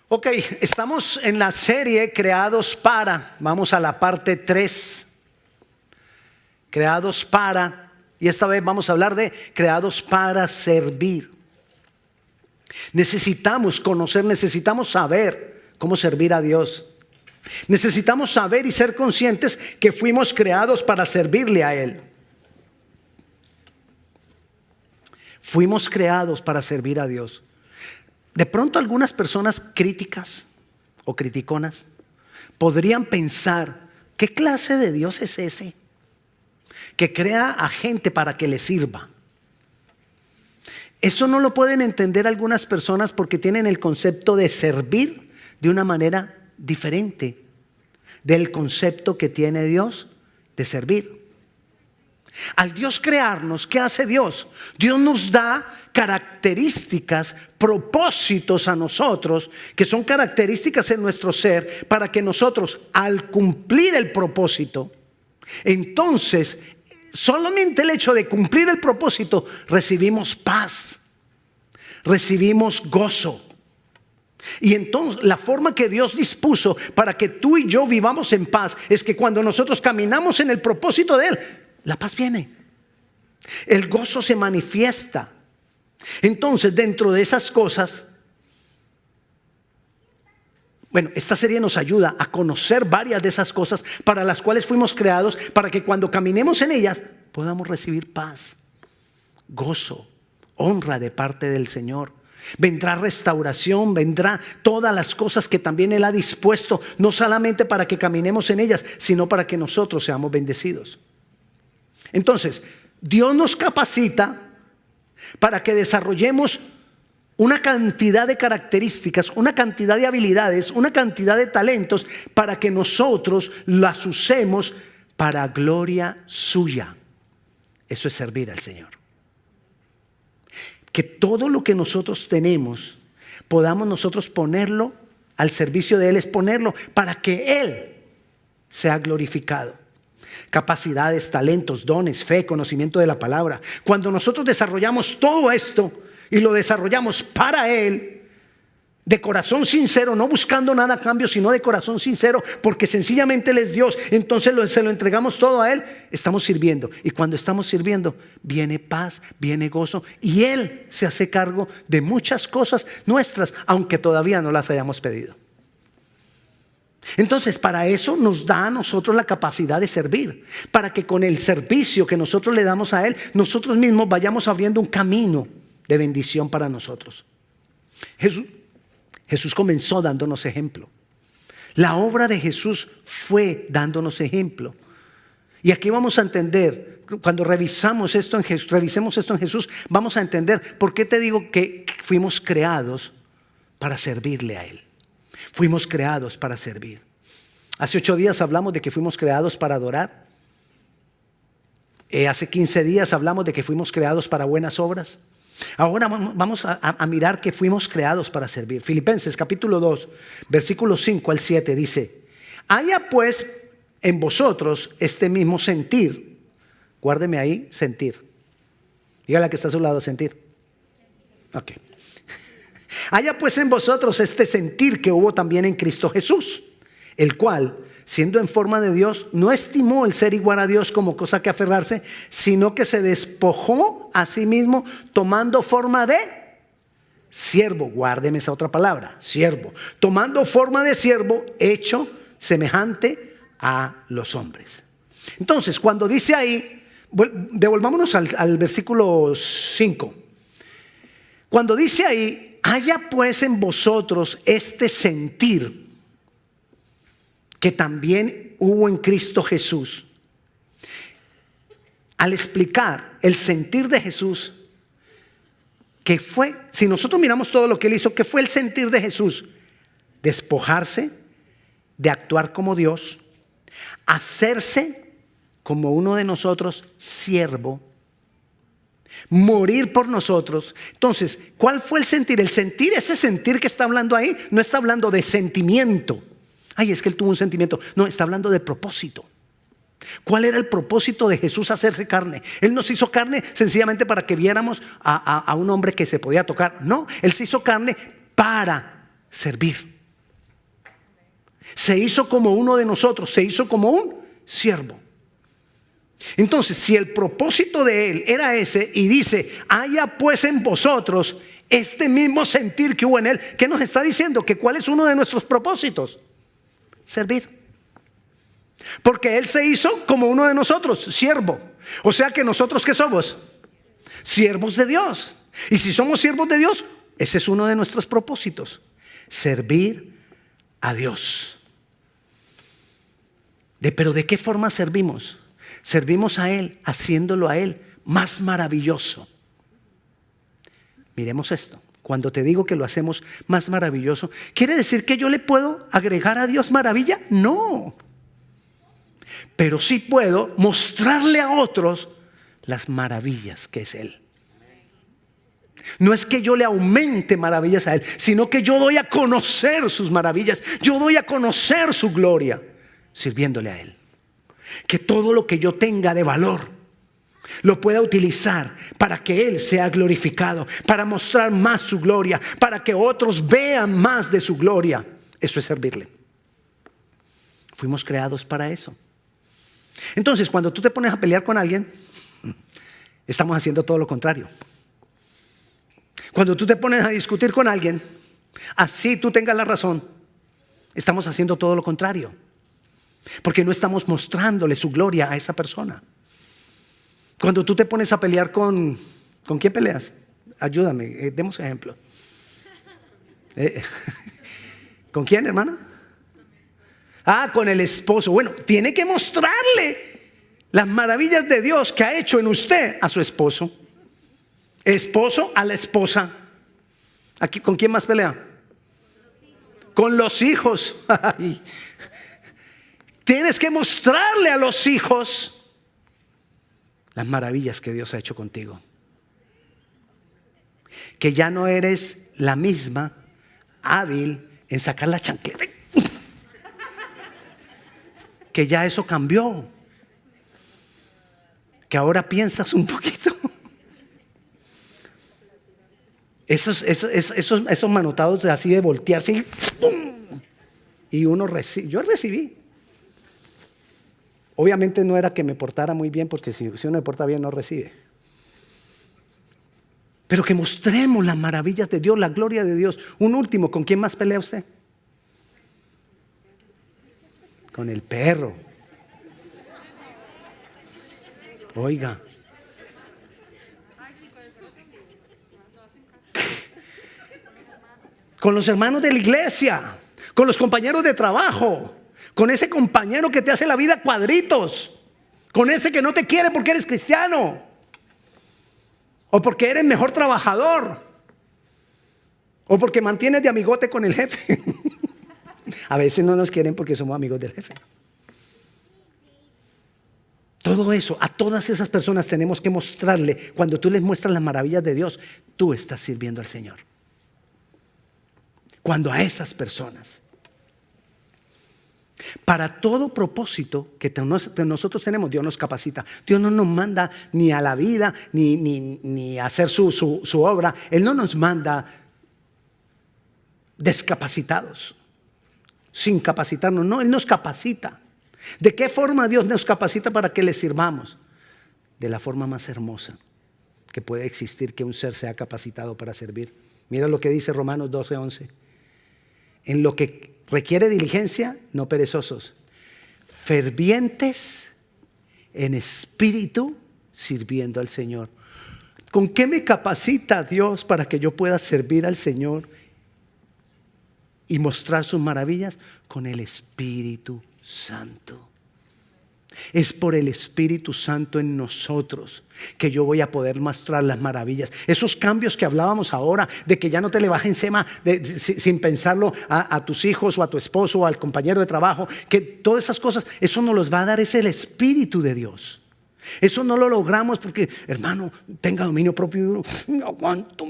Ok, estamos en la serie Creados para. Vamos a la parte 3. Creados para. Y esta vez vamos a hablar de creados para servir. Necesitamos conocer, necesitamos saber cómo servir a Dios. Necesitamos saber y ser conscientes que fuimos creados para servirle a Él. Fuimos creados para servir a Dios. De pronto algunas personas críticas o criticonas podrían pensar, ¿qué clase de Dios es ese que crea a gente para que le sirva? Eso no lo pueden entender algunas personas porque tienen el concepto de servir de una manera diferente del concepto que tiene Dios de servir. Al Dios crearnos, ¿qué hace Dios? Dios nos da características, propósitos a nosotros, que son características en nuestro ser, para que nosotros, al cumplir el propósito, entonces, solamente el hecho de cumplir el propósito, recibimos paz, recibimos gozo. Y entonces la forma que Dios dispuso para que tú y yo vivamos en paz es que cuando nosotros caminamos en el propósito de Él, la paz viene, el gozo se manifiesta. Entonces, dentro de esas cosas, bueno, esta serie nos ayuda a conocer varias de esas cosas para las cuales fuimos creados, para que cuando caminemos en ellas podamos recibir paz, gozo, honra de parte del Señor. Vendrá restauración, vendrá todas las cosas que también Él ha dispuesto, no solamente para que caminemos en ellas, sino para que nosotros seamos bendecidos. Entonces, Dios nos capacita para que desarrollemos una cantidad de características, una cantidad de habilidades, una cantidad de talentos para que nosotros las usemos para gloria suya. Eso es servir al Señor. Que todo lo que nosotros tenemos podamos nosotros ponerlo al servicio de Él, es ponerlo para que Él sea glorificado. Capacidades, talentos, dones, fe, conocimiento de la palabra. Cuando nosotros desarrollamos todo esto y lo desarrollamos para Él, de corazón sincero, no buscando nada a cambio, sino de corazón sincero, porque sencillamente Él es Dios, entonces se lo entregamos todo a Él, estamos sirviendo. Y cuando estamos sirviendo, viene paz, viene gozo, y Él se hace cargo de muchas cosas nuestras, aunque todavía no las hayamos pedido. Entonces, para eso nos da a nosotros la capacidad de servir, para que con el servicio que nosotros le damos a Él, nosotros mismos vayamos abriendo un camino de bendición para nosotros. Jesús comenzó dándonos ejemplo. La obra de Jesús fue dándonos ejemplo. Y aquí vamos a entender, cuando revisemos esto en Jesús, vamos a entender por qué te digo que fuimos creados para servirle a Él. Fuimos creados para servir. Hace 8 días hablamos de que fuimos creados para adorar. Hace 15 días hablamos de que fuimos creados para buenas obras. Ahora vamos a mirar que fuimos creados para servir. Filipenses capítulo 2, versículos 5 al 7 dice: haya pues en vosotros este mismo sentir. Guárdeme ahí, sentir. Dígale a que está a su lado, sentir. Ok. Haya pues en vosotros este sentir que hubo también en Cristo Jesús, el cual, siendo en forma de Dios, no estimó el ser igual a Dios como cosa que aferrarse, sino que se despojó a sí mismo, tomando forma de siervo. Guárdeme esa otra palabra, siervo. Tomando forma de siervo, hecho semejante a los hombres. Entonces, cuando dice ahí, devolvámonos al versículo 5. Cuando dice ahí, haya pues en vosotros este sentir que también hubo en Cristo Jesús. Al explicar el sentir de Jesús, que fue, si nosotros miramos todo lo que Él hizo, ¿qué fue el sentir de Jesús? Despojarse de actuar como Dios, hacerse como uno de nosotros, siervo, morir por nosotros. Entonces, ¿cuál fue el sentir? El sentir, ese sentir que está hablando ahí, no está hablando de sentimiento. Ay, es que Él tuvo un sentimiento. No, está hablando de propósito. ¿Cuál era el propósito de Jesús hacerse carne? Él nos hizo carne sencillamente para que viéramos a un hombre que se podía tocar. No, Él se hizo carne para servir. Se hizo como uno de nosotros, se hizo como un siervo. Entonces, si el propósito de Él era ese y dice, haya pues en vosotros este mismo sentir que hubo en Él, ¿qué nos está diciendo? Que ¿cuál es uno de nuestros propósitos? Servir. Porque Él se hizo como uno de nosotros, siervo. O sea que nosotros, ¿qué somos? Siervos de Dios. Y si somos siervos de Dios, ese es uno de nuestros propósitos: servir a Dios. Pero ¿de qué forma servimos? Servimos a Él, haciéndolo a Él más maravilloso. Miremos esto. Cuando te digo que lo hacemos más maravilloso, ¿quiere decir que yo le puedo agregar a Dios maravilla? No. Pero sí puedo mostrarle a otros las maravillas que es Él. No es que yo le aumente maravillas a Él, sino que yo doy a conocer sus maravillas. Yo doy a conocer su gloria sirviéndole a Él. Que todo lo que yo tenga de valor lo pueda utilizar para que Él sea glorificado, para mostrar más su gloria, para que otros vean más de su gloria. Eso es servirle. Fuimos creados para eso. Entonces, cuando tú te pones a pelear con alguien, estamos haciendo todo lo contrario. Cuando tú te pones a discutir con alguien, así tú tengas la razón, estamos haciendo todo lo contrario. Porque no estamos mostrándole su gloria a esa persona. Cuando tú te pones a pelear ¿con quién peleas? Ayúdame, demos ejemplo. ¿Con quién, hermana? Con el esposo. Bueno, tiene que mostrarle las maravillas de Dios que ha hecho en usted a su esposo. Esposo a la esposa. Aquí, ¿con quién más pelea? Con los hijos. Tienes que mostrarle a los hijos las maravillas que Dios ha hecho contigo. Que ya no eres la misma hábil en sacar la chancleta. Que ya eso cambió. Que ahora piensas un poquito. Esos manotados así de voltearse y ¡pum! Y uno recibe. Yo recibí. Obviamente no era que me portara muy bien, porque si uno me porta bien no recibe. Pero que mostremos las maravillas de Dios, la gloria de Dios. Un último, ¿con quién más pelea usted? Con el perro. Oiga. Con los hermanos de la iglesia, con los compañeros de trabajo, con ese compañero que te hace la vida cuadritos, con ese que no te quiere porque eres cristiano o porque eres mejor trabajador o porque mantienes de amigote con el jefe. A veces no nos quieren porque somos amigos del jefe. Todo eso, a todas esas personas tenemos que mostrarle. Cuando tú les muestras las maravillas de Dios, tú estás sirviendo al Señor. Cuando a esas personas, para todo propósito que nosotros tenemos, Dios nos capacita. Dios no nos manda ni a la vida ni a hacer su obra. Él no nos manda descapacitados, sin capacitarnos. No, Él nos capacita. ¿De qué forma Dios nos capacita para que le sirvamos? De la forma más hermosa que puede existir, que un ser sea capacitado para servir. Mira lo que dice Romanos 12:11. En lo que requiere diligencia, no perezosos, fervientes en espíritu, sirviendo al Señor. ¿Con qué me capacita Dios para que yo pueda servir al Señor y mostrar sus maravillas? Con el Espíritu Santo. Es por el Espíritu Santo en nosotros que yo voy a poder mostrar las maravillas. Esos cambios que hablábamos ahora, de que ya no te le bajes encima sin pensarlo a tus hijos o a tu esposo o al compañero de trabajo, que todas esas cosas, eso nos los va a dar, es el Espíritu de Dios. Eso no lo logramos porque, hermano, tenga dominio propio. Me aguanto.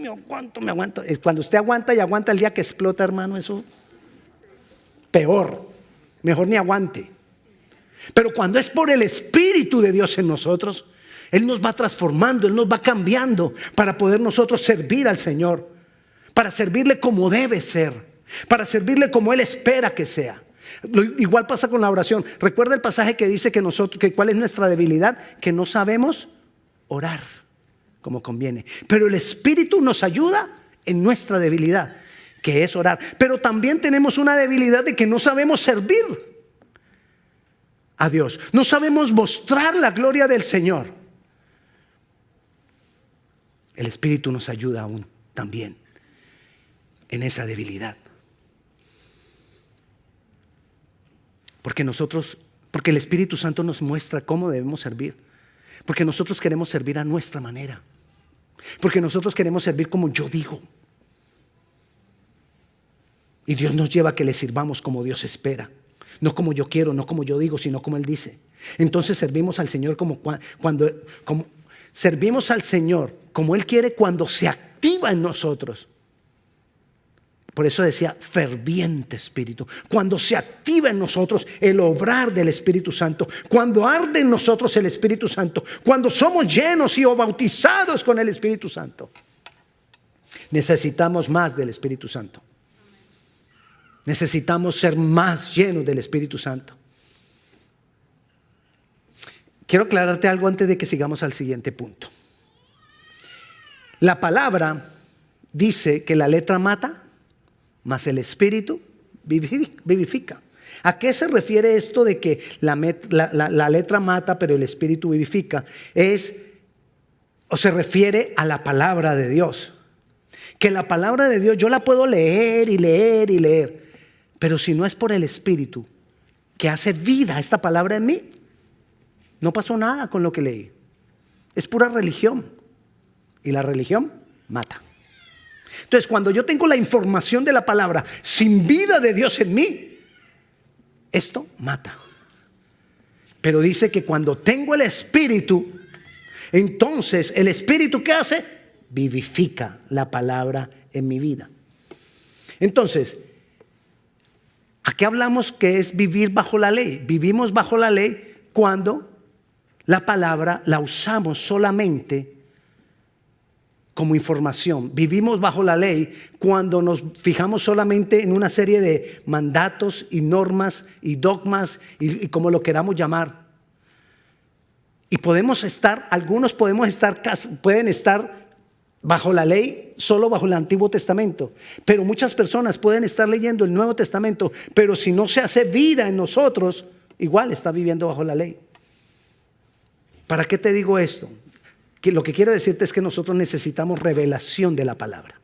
Cuando usted aguanta y aguanta, el día que explota, hermano, eso peor. Mejor ni aguante. Pero cuando es por el Espíritu de Dios en nosotros, Él nos va transformando, Él nos va cambiando para poder nosotros servir al Señor, para servirle como debe ser, para servirle como Él espera que sea. Igual pasa con la oración. Recuerda el pasaje que dice que cuál es nuestra debilidad, que no sabemos orar como conviene. Pero el Espíritu nos ayuda en nuestra debilidad, que es orar. Pero también tenemos una debilidad de que no sabemos servir a Dios. No sabemos mostrar la gloria del Señor. El Espíritu nos ayuda aún también en esa debilidad. Porque el Espíritu Santo nos muestra cómo debemos servir. Porque nosotros queremos servir a nuestra manera. Porque nosotros queremos servir como yo digo. Y Dios nos lleva a que le sirvamos como Dios espera. No como yo quiero, no como yo digo, sino como Él dice. Entonces servimos al Señor servimos al Señor como Él quiere cuando se activa en nosotros. Por eso decía ferviente espíritu. Cuando se activa en nosotros el obrar del Espíritu Santo. Cuando arde en nosotros el Espíritu Santo. Cuando somos llenos y bautizados con el Espíritu Santo. Necesitamos más del Espíritu Santo. Necesitamos ser más llenos del Espíritu Santo. Quiero aclararte algo antes de que sigamos al siguiente punto. La palabra dice que la letra mata, mas el Espíritu vivifica. ¿A qué se refiere esto de que la letra mata, pero el Espíritu vivifica? Se refiere a la palabra de Dios. Que la palabra de Dios yo la puedo leer y leer y leer, pero si no es por el Espíritu que hace vida a esta palabra en mí, no pasó nada con lo que leí. Es pura religión. Y la religión mata. Entonces, cuando yo tengo la información de la palabra sin vida de Dios en mí, esto mata. Pero dice que cuando tengo el Espíritu, entonces el Espíritu ¿qué hace? Vivifica la palabra en mi vida. Entonces, ¿a qué hablamos que es vivir bajo la ley? Vivimos bajo la ley cuando la palabra la usamos solamente como información. Vivimos bajo la ley cuando nos fijamos solamente en una serie de mandatos y normas y dogmas y como lo queramos llamar. Y algunos pueden estar bajo la ley solo bajo el Antiguo Testamento. Pero muchas personas pueden estar leyendo el Nuevo Testamento, pero si no se hace vida en nosotros, igual está viviendo bajo la ley. ¿Para qué te digo esto? Que lo que quiero decirte es que nosotros necesitamos revelación de la palabra.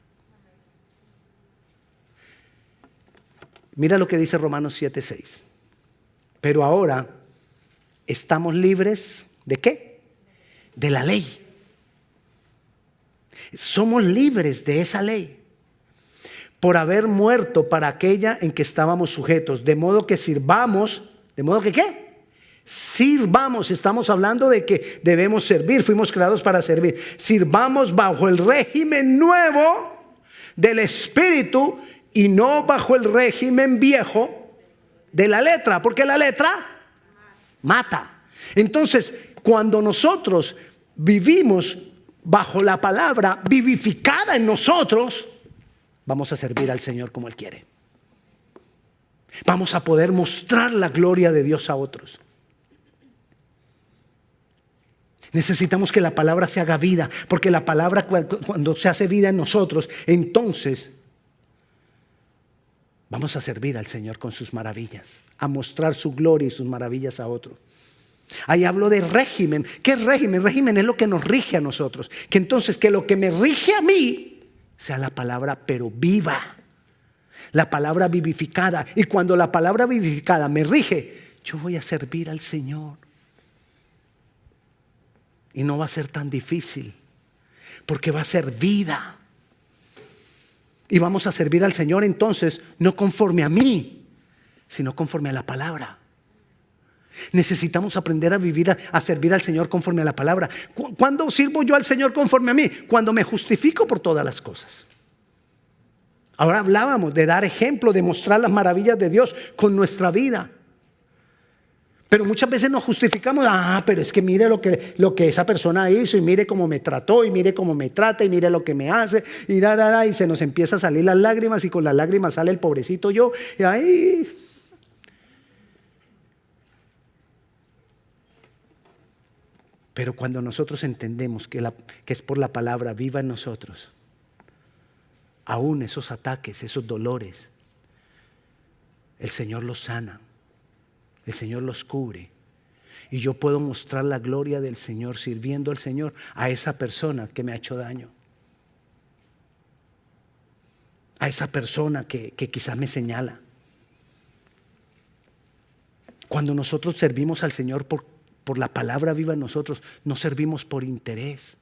Mira lo que dice Romanos 7:6. Pero ahora estamos libres ¿de qué? De la ley. Somos libres de esa ley por haber muerto para aquella en que estábamos sujetos, de modo que sirvamos, ¿de modo que qué? Sirvamos, estamos hablando de que debemos servir, fuimos creados para servir. Sirvamos bajo el régimen nuevo del Espíritu y no bajo el régimen viejo de la letra, porque la letra mata. Entonces, cuando nosotros vivimos bajo la palabra vivificada en nosotros, vamos a servir al Señor como Él quiere. Vamos a poder mostrar la gloria de Dios a otros. Necesitamos que la palabra se haga vida, porque la palabra cuando se hace vida en nosotros, entonces vamos a servir al Señor con sus maravillas, a mostrar su gloria y sus maravillas a otros. Ahí hablo de régimen. ¿Qué es régimen? Régimen es lo que nos rige a nosotros. Que entonces que lo que me rige a mí sea la palabra pero viva, la palabra vivificada. Y cuando la palabra vivificada me rige, yo voy a servir al Señor. Y no va a ser tan difícil, porque va a ser vida. Y vamos a servir al Señor entonces, no conforme a mí, sino conforme a la palabra. Necesitamos aprender a vivir, a servir al Señor conforme a la palabra. ¿Cuándo sirvo yo al Señor conforme a mí? Cuando me justifico por todas las cosas. Ahora hablábamos de dar ejemplo, de mostrar las maravillas de Dios con nuestra vida. Pero muchas veces nos justificamos, pero es que mire lo que esa persona hizo, y mire cómo me trató, y mire cómo me trata, y mire lo que me hace, y se nos empieza a salir las lágrimas, y con las lágrimas sale el pobrecito yo, y ahí Pero cuando nosotros entendemos que es por la palabra viva en nosotros, aún esos ataques, esos dolores, el Señor los sana, el Señor los cubre. Y yo puedo mostrar la gloria del Señor sirviendo al Señor a esa persona que me ha hecho daño. A esa persona que quizás me señala. Cuando nosotros servimos al Señor por la palabra viva en nosotros, no servimos por interés.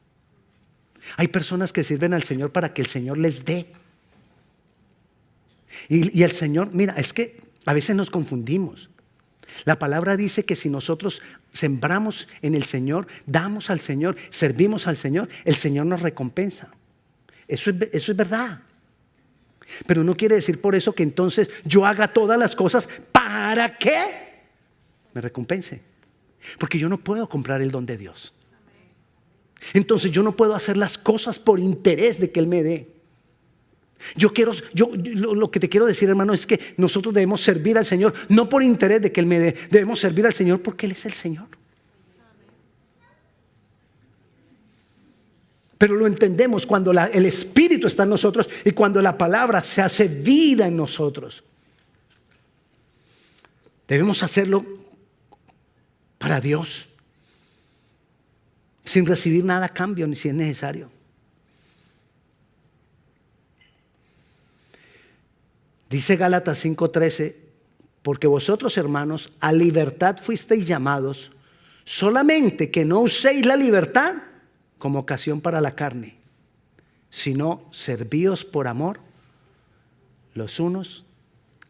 Hay personas que sirven al Señor para que el Señor les dé. Y el Señor, mira, es que a veces nos confundimos. La palabra dice que si nosotros sembramos en el Señor, damos al Señor, servimos al Señor, el Señor nos recompensa. Eso es verdad. Pero no quiere decir por eso que entonces yo haga todas las cosas para que me recompense. Porque yo no puedo comprar el don de Dios. Entonces yo no puedo hacer las cosas por interés de que Él me dé. Lo que te quiero decir, hermano, es que nosotros debemos servir al Señor no por interés de que Él me dé. Debemos servir al Señor porque Él es el Señor. Pero lo entendemos cuando el Espíritu está en nosotros y cuando la palabra se hace vida en nosotros. Debemos hacerlo para Dios, sin recibir nada a cambio, ni si es necesario. Dice Gálatas 5:13, porque vosotros, hermanos, a libertad fuisteis llamados, solamente que no uséis la libertad como ocasión para la carne, sino servíos por amor los unos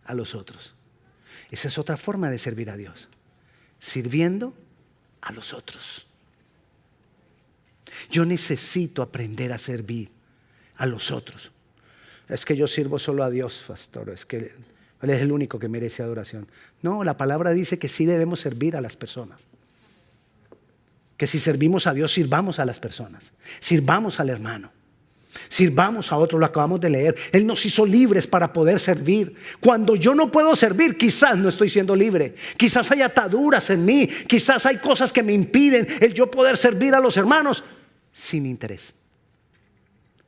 a los otros. Esa es otra forma de servir a Dios, sirviendo a los otros. Yo necesito aprender a servir a los otros. Es que yo sirvo solo a Dios, pastor, es que Él es el único que merece adoración. No, la palabra dice que sí debemos servir a las personas. Que si servimos a Dios, sirvamos a las personas. Sirvamos al hermano. Sirvamos a otro, lo acabamos de leer. Él nos hizo libres para poder servir. Cuando yo no puedo servir, quizás no estoy siendo libre. Quizás hay ataduras en mí. Quizás hay cosas que me impiden el yo poder servir a los hermanos sin interés,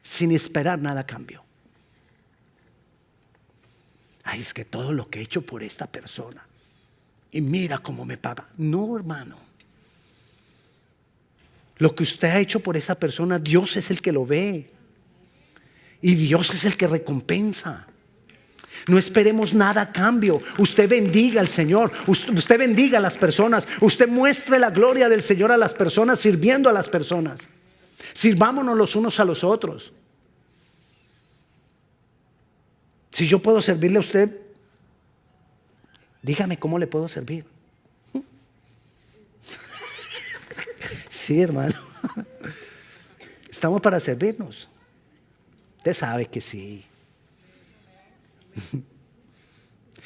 sin esperar nada a cambio. Ay, es que todo lo que he hecho por esta persona y mira cómo me paga. No, hermano. Lo que usted ha hecho por esa persona, Dios es el que lo ve. Y Dios es el que recompensa. No esperemos nada a cambio. Usted bendiga al Señor. Usted bendiga a las personas. Usted muestre la gloria del Señor a las personas, sirviendo a las personas. Sirvámonos los unos a los otros. Si yo puedo servirle a usted, dígame cómo le puedo servir. Sí, hermano. Estamos para servirnos. Usted sabe que sí.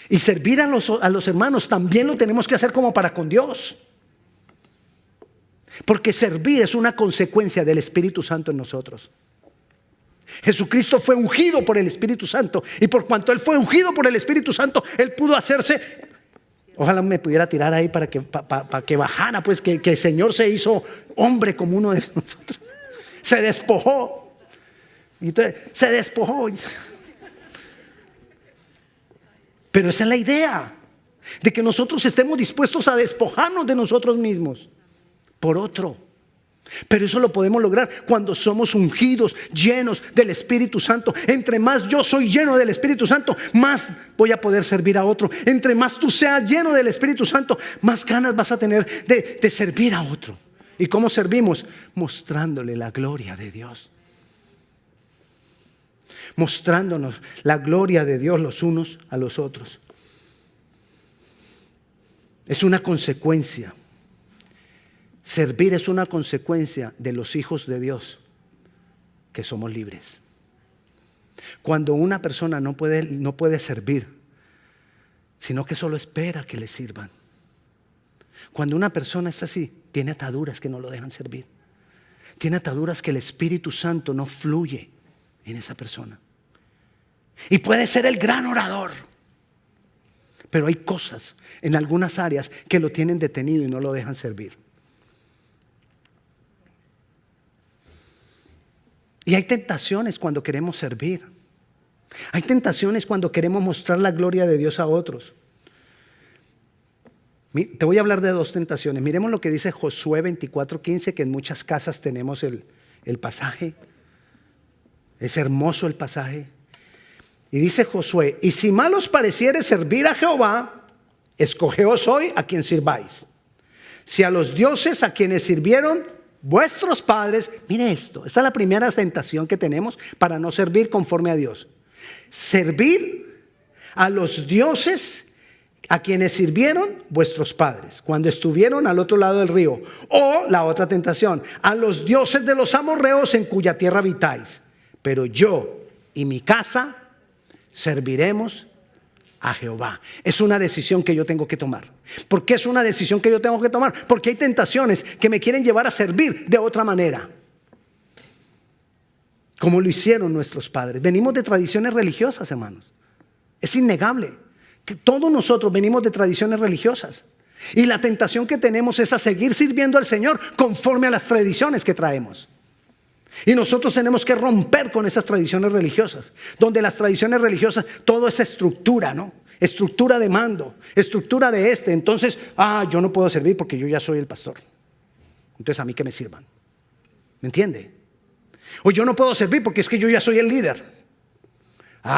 Y servir a los hermanos también lo tenemos que hacer como para con Dios. Porque servir es una consecuencia del Espíritu Santo en nosotros. Jesucristo fue ungido por el Espíritu Santo. Y por cuanto Él fue ungido por el Espíritu Santo, Él pudo hacerse... Ojalá me pudiera tirar ahí para que bajara, pues que el Señor se hizo hombre como uno de nosotros. Se despojó. Y entonces, se despojó. Pero esa es la idea, de que nosotros estemos dispuestos a despojarnos de nosotros mismos por otro. Pero eso lo podemos lograr cuando somos ungidos, llenos del Espíritu Santo. Entre más yo soy lleno del Espíritu Santo, más voy a poder servir a otro. Entre más tú seas lleno del Espíritu Santo, más ganas vas a tener de servir a otro. ¿Y cómo servimos? Mostrándole la gloria de Dios. Mostrándonos la gloria de Dios los unos a los otros. Es una consecuencia. Servir es una consecuencia de los hijos de Dios, que somos libres. Cuando una persona no puede servir, sino que solo espera que le sirvan. Cuando una persona es así, tiene ataduras que no lo dejan servir. Tiene ataduras que el Espíritu Santo no fluye en esa persona. Y puede ser el gran orador, pero hay cosas en algunas áreas que lo tienen detenido y no lo dejan servir. Y hay tentaciones cuando queremos servir. Hay tentaciones cuando queremos mostrar la gloria de Dios a otros. Te voy a hablar de dos tentaciones. Miremos lo que dice Josué 24:15, que en muchas casas tenemos el pasaje. Es hermoso el pasaje. Y dice Josué: y si mal os pareciere servir a Jehová, escogeos hoy a quien sirváis. Si a los dioses a quienes sirvieron vuestros padres, mire esto, esta es la primera tentación que tenemos para no servir conforme a Dios. Servir a los dioses a quienes sirvieron vuestros padres cuando estuvieron al otro lado del río. O la otra tentación, a los dioses de los amorreos en cuya tierra habitáis. Pero yo y mi casa serviremos a Jehová. Es una decisión que yo tengo que tomar. ¿Por qué es una decisión que yo tengo que tomar? Porque hay tentaciones que me quieren llevar a servir de otra manera, como lo hicieron nuestros padres. Venimos de tradiciones religiosas, hermanos. Es innegable que todos nosotros venimos de tradiciones religiosas. Y la tentación que tenemos es a seguir sirviendo al Señor conforme a las tradiciones que traemos. Y nosotros tenemos que romper con esas tradiciones religiosas, donde las tradiciones religiosas, todo es estructura, ¿no? Estructura de mando, estructura de entonces, yo no puedo servir porque yo ya soy el pastor. Entonces a mí que me sirvan. ¿Me entiende? O yo no puedo servir porque es que yo ya soy el líder.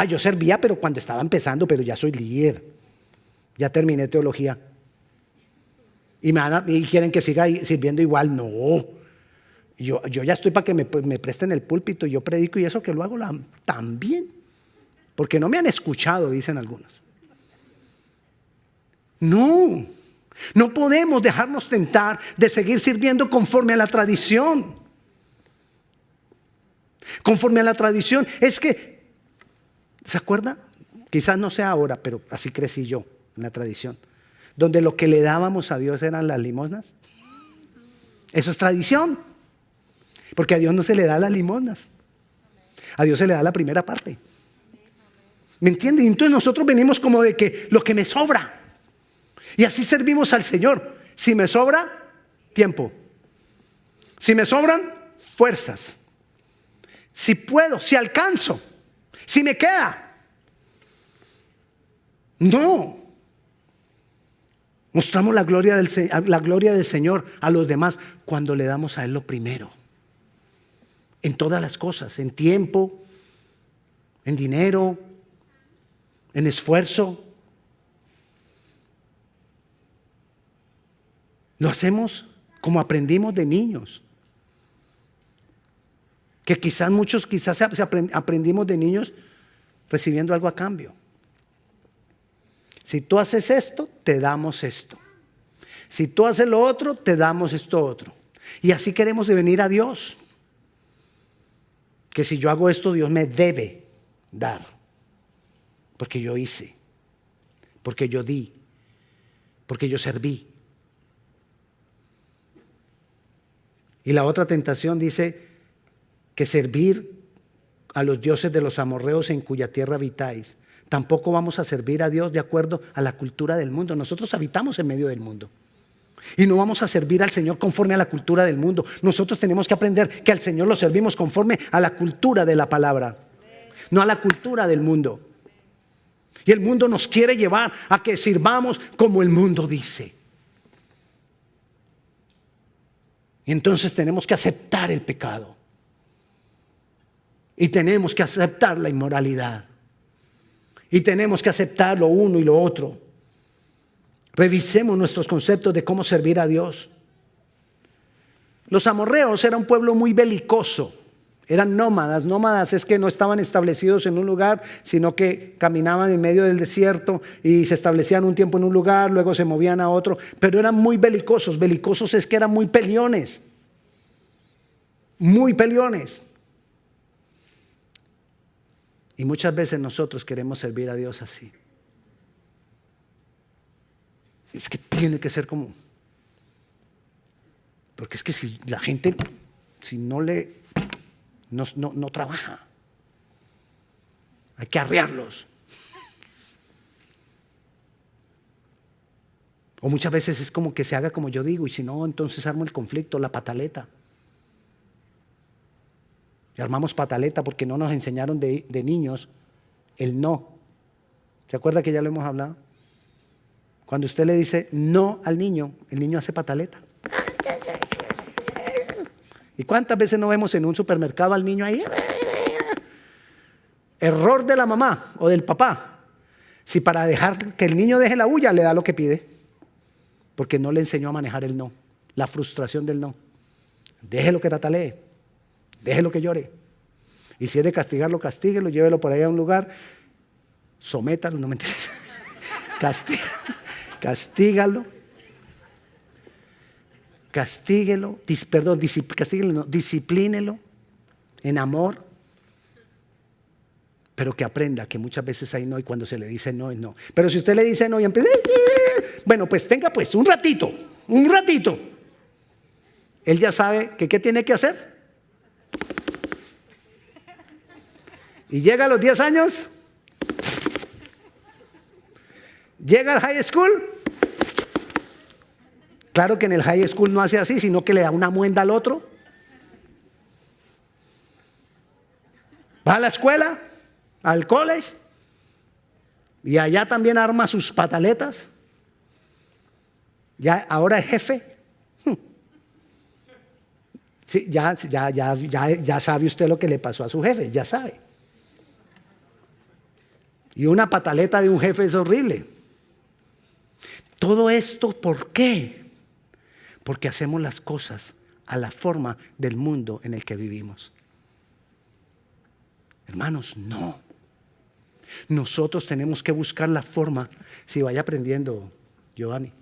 Yo servía pero cuando estaba empezando, pero ya soy líder. Ya terminé teología. Y quieren que siga sirviendo igual. No. Yo ya estoy para que me presten el púlpito y yo predico y eso que lo hago también. Porque no me han escuchado, dicen algunos. No podemos dejarnos tentar de seguir sirviendo conforme a la tradición. Conforme a la tradición. Es que, ¿se acuerda? Quizás no sea ahora, pero así crecí yo en la tradición. Donde lo que le dábamos a Dios eran las limosnas. Eso es tradición. Porque a Dios no se le da las limosnas. A Dios se le da la primera parte. ¿Me entiende? Y entonces nosotros venimos como de que lo que me sobra. Y así servimos al Señor. Si me sobra, tiempo. Si me sobran, fuerzas. Si puedo, si alcanzo, si me queda. No. Mostramos la gloria del Señor a los demás cuando le damos a Él lo primero. En todas las cosas, en tiempo, en dinero, en esfuerzo. Lo hacemos como aprendimos de niños. Que muchos aprendimos de niños recibiendo algo a cambio. Si tú haces esto, te damos esto. Si tú haces lo otro, te damos esto otro. Y así queremos de venir a Dios. Que si yo hago esto, Dios me debe dar. Porque yo hice. Porque yo di. Porque yo serví. Y la otra tentación dice que servir a los dioses de los amorreos en cuya tierra habitáis. Tampoco vamos a servir a Dios de acuerdo a la cultura del mundo. Nosotros habitamos en medio del mundo. Y no vamos a servir al Señor conforme a la cultura del mundo. Nosotros tenemos que aprender que al Señor lo servimos conforme a la cultura de la palabra, no a la cultura del mundo. Y el mundo nos quiere llevar a que sirvamos como el mundo dice. Y entonces tenemos que aceptar el pecado. Y tenemos que aceptar la inmoralidad. Y tenemos que aceptar lo uno y lo otro. Revisemos nuestros conceptos de cómo servir a Dios. Los amorreos eran un pueblo muy belicoso. Eran nómadas. Nómadas es que no estaban establecidos en un lugar, sino que caminaban en medio del desierto y se establecían un tiempo en un lugar, luego se movían a otro. Pero eran muy belicosos. Belicosos es que eran muy peleones. Muy peleones. Y muchas veces nosotros queremos servir a Dios así. Es que tiene que ser como. Porque es que si la gente, si no trabaja, hay que arrearlos. O muchas veces es como que se haga como yo digo, y si no, entonces armo el conflicto, la pataleta. Y armamos pataleta porque no nos enseñaron de niños el no. ¿Se acuerda que ya lo hemos hablado? Cuando usted le dice no al niño, el niño hace pataleta. ¿Y cuántas veces no vemos en un supermercado al niño ahí? Error de la mamá o del papá. Si para dejar que el niño deje la bulla, le da lo que pide. Porque no le enseñó a manejar el no. La frustración del no. Déjelo que tatalee. Déjelo que llore. Y si es de castigarlo, castíguelo, llévelo por ahí a un lugar. Sométalo, no me entiendes. Castígalo. Castíguelo. Castíguelo, no, disciplínelo en amor. Pero que aprenda que muchas veces hay no y cuando se le dice no es no. Pero si usted le dice no y empieza, bueno, pues tenga pues un ratito. Él ya sabe que qué tiene que hacer. Y llega a los 10 años, llega al high school. Claro que en el high school no hace así, sino que le da una muenda al otro. Va a la escuela, al college, y allá también arma sus pataletas. Ya ahora es jefe. Sí, ya sabe usted lo que le pasó a su jefe, ya sabe. Y una pataleta de un jefe es horrible. Todo esto, ¿por qué? Porque hacemos las cosas a la forma del mundo en el que vivimos. Hermanos, no. Nosotros tenemos que buscar la forma, si vaya aprendiendo, Giovanni,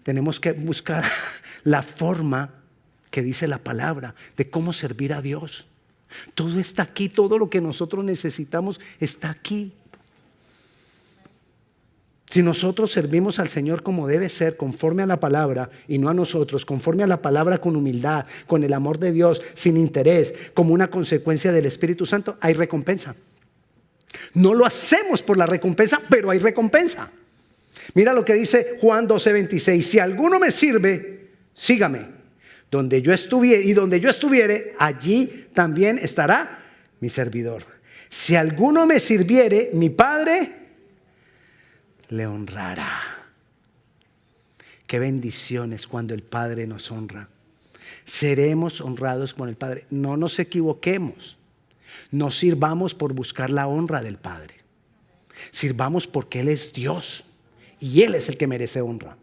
tenemos que buscar la forma que dice la palabra de cómo servir a Dios. Todo está aquí, todo lo que nosotros necesitamos está aquí. Si nosotros servimos al Señor como debe ser, conforme a la palabra, y no a nosotros, conforme a la palabra con humildad, con el amor de Dios, sin interés, como una consecuencia del Espíritu Santo, hay recompensa. No lo hacemos por la recompensa, pero hay recompensa. Mira lo que dice Juan 12:26. Si alguno me sirve, sígame. Donde yo estuviere, allí también estará mi servidor. Si alguno me sirviere, mi Padre le honrará. Qué bendiciones cuando el Padre nos honra. Seremos honrados con el Padre. No nos equivoquemos. No sirvamos por buscar la honra del Padre. Sirvamos porque Él es Dios y Él es el que merece honra.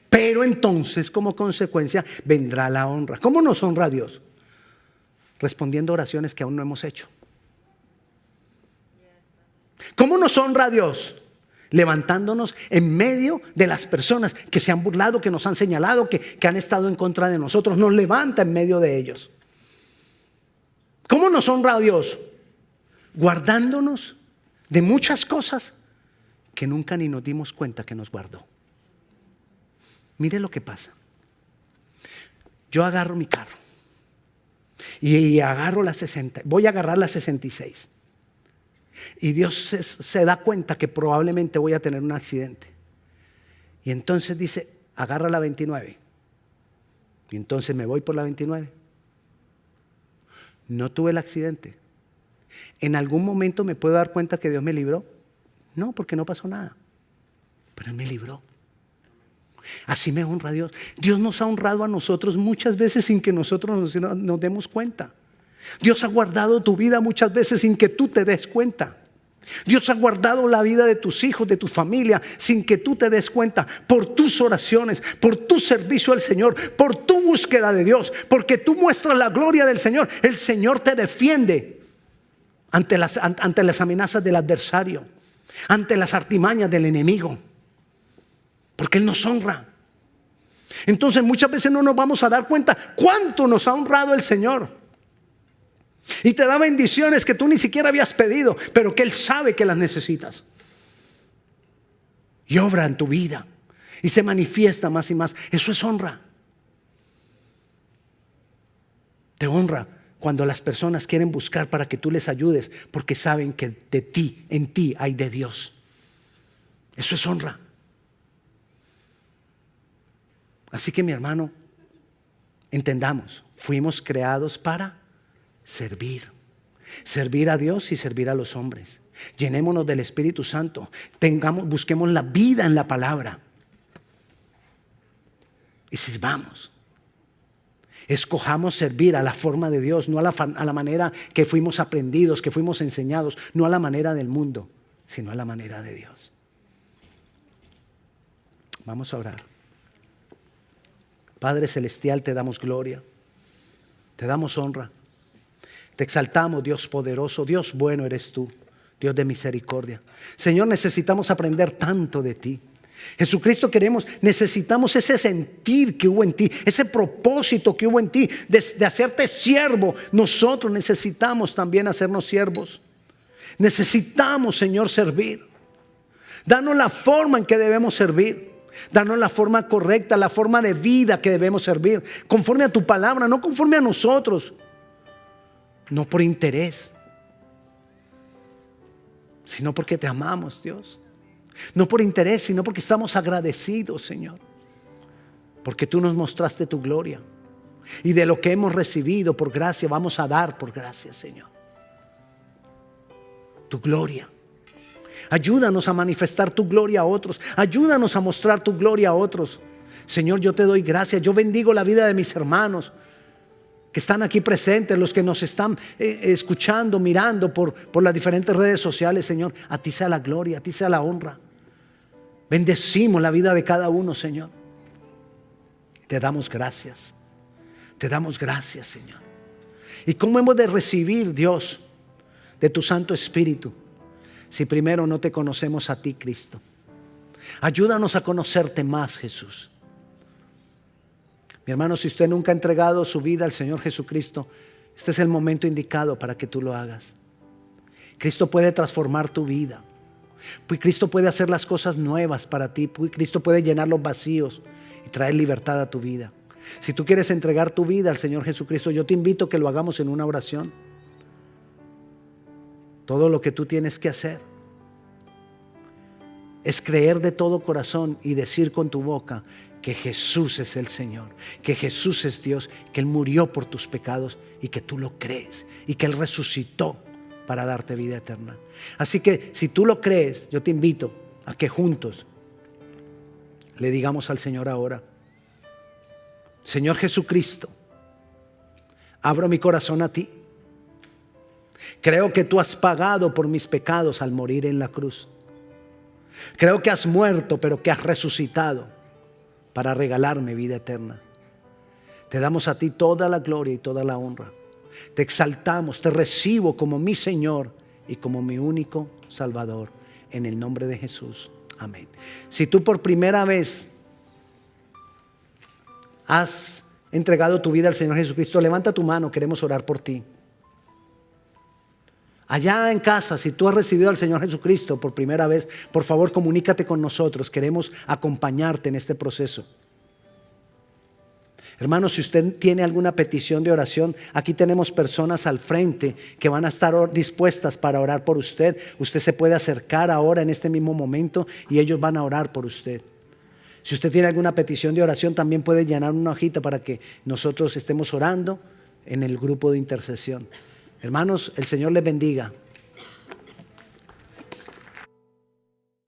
Pero entonces, como consecuencia, vendrá la honra. ¿Cómo nos honra Dios? Respondiendo oraciones que aún no hemos hecho. ¿Cómo nos honra Dios? Levantándonos en medio de las personas que se han burlado, que nos han señalado, que han estado en contra de nosotros. Nos levanta en medio de ellos. ¿Cómo nos honra Dios? Guardándonos de muchas cosas que nunca ni nos dimos cuenta que nos guardó. Mire lo que pasa. Yo agarro mi carro y agarro la 60, voy a agarrar la 66. Y Dios se da cuenta que probablemente voy a tener un accidente. Y entonces dice, agarra la 29. Y entonces me voy por la 29. No tuve el accidente. ¿En algún momento me puedo dar cuenta que Dios me libró? No, porque no pasó nada. Pero Él me libró. Así me honra Dios. Dios nos ha honrado a nosotros muchas veces sin que nosotros nos demos cuenta. Dios ha guardado tu vida muchas veces sin que tú te des cuenta. Dios ha guardado la vida de tus hijos, de tu familia, sin que tú te des cuenta, por tus oraciones, por tu servicio al Señor, por tu búsqueda de Dios, porque tú muestras la gloria del Señor. El Señor te defiende ante las amenazas del adversario, ante las artimañas del enemigo, porque Él nos honra. Entonces muchas veces no nos vamos a dar cuenta cuánto nos ha honrado el Señor. Y te da bendiciones que tú ni siquiera habías pedido, pero que Él sabe que las necesitas. Y obra en tu vida. Y se manifiesta más y más. Eso es honra. Te honra cuando las personas quieren buscar para que tú les ayudes, porque saben que de ti, en ti hay de Dios. Eso es honra. Así que mi hermano, entendamos, fuimos creados para servir. Servir a Dios y servir a los hombres. Llenémonos del Espíritu Santo. Busquemos la vida en la palabra. Y sirvamos. Escojamos servir a la forma de Dios, no a la manera que fuimos aprendidos, que fuimos enseñados, no a la manera del mundo, sino a la manera de Dios. Vamos a orar. Padre Celestial, te damos gloria, te damos honra, te exaltamos, Dios poderoso, Dios bueno eres tú, Dios de misericordia. Señor, necesitamos aprender tanto de ti. Jesucristo, necesitamos ese sentir que hubo en ti, ese propósito que hubo en ti de hacerte siervo. Nosotros necesitamos también hacernos siervos. Necesitamos, Señor, servir. Danos la forma en que debemos servir. Danos la forma correcta, la forma de vida que debemos servir, conforme a tu palabra, no conforme a nosotros, no por interés, sino porque te amamos, Dios. No por interés, sino porque estamos agradecidos, Señor. Porque tú nos mostraste tu gloria. Y de lo que hemos recibido por gracia, vamos a dar por gracia, Señor. Tu gloria. Ayúdanos a manifestar tu gloria a otros. Ayúdanos a mostrar tu gloria a otros. Señor, yo te doy gracias. Yo bendigo la vida de mis hermanos que están aquí presentes, los que nos están escuchando, mirando por las diferentes redes sociales. Señor, a ti sea la gloria, a ti sea la honra. Bendecimos la vida de cada uno, Señor. Te damos gracias. Te damos gracias, Señor. ¿Y cómo hemos de recibir, Dios, de tu Santo Espíritu, si primero no te conocemos a ti, Cristo? Ayúdanos a conocerte más, Jesús. Mi hermano, si usted nunca ha entregado su vida al Señor Jesucristo, este es el momento indicado para que tú lo hagas. Cristo puede transformar tu vida. Pues Cristo puede hacer las cosas nuevas para ti. Pues Cristo puede llenar los vacíos y traer libertad a tu vida. Si tú quieres entregar tu vida al Señor Jesucristo, yo te invito a que lo hagamos en una oración. Todo lo que tú tienes que hacer es creer de todo corazón y decir con tu boca que Jesús es el Señor, que Jesús es Dios, que Él murió por tus pecados y que tú lo crees y que Él resucitó para darte vida eterna. Así que si tú lo crees, yo te invito a que juntos le digamos al Señor ahora: Señor Jesucristo, abro mi corazón a ti. Creo que tú has pagado por mis pecados al morir en la cruz. Creo que has muerto, pero que has resucitado para regalarme vida eterna. Te damos a ti toda la gloria y toda la honra. Te exaltamos, te recibo como mi Señor y como mi único Salvador. En el nombre de Jesús. Amén. Si tú por primera vez has entregado tu vida al Señor Jesucristo, levanta tu mano, queremos orar por ti. Allá en casa, si tú has recibido al Señor Jesucristo por primera vez, por favor comunícate con nosotros, queremos acompañarte en este proceso. Hermanos, si usted tiene alguna petición de oración, aquí tenemos personas al frente que van a estar dispuestas para orar por usted. Usted se puede acercar ahora en este mismo momento y ellos van a orar por usted. Si usted tiene alguna petición de oración, también puede llenar una hojita para que nosotros estemos orando en el grupo de intercesión. Hermanos, el Señor les bendiga.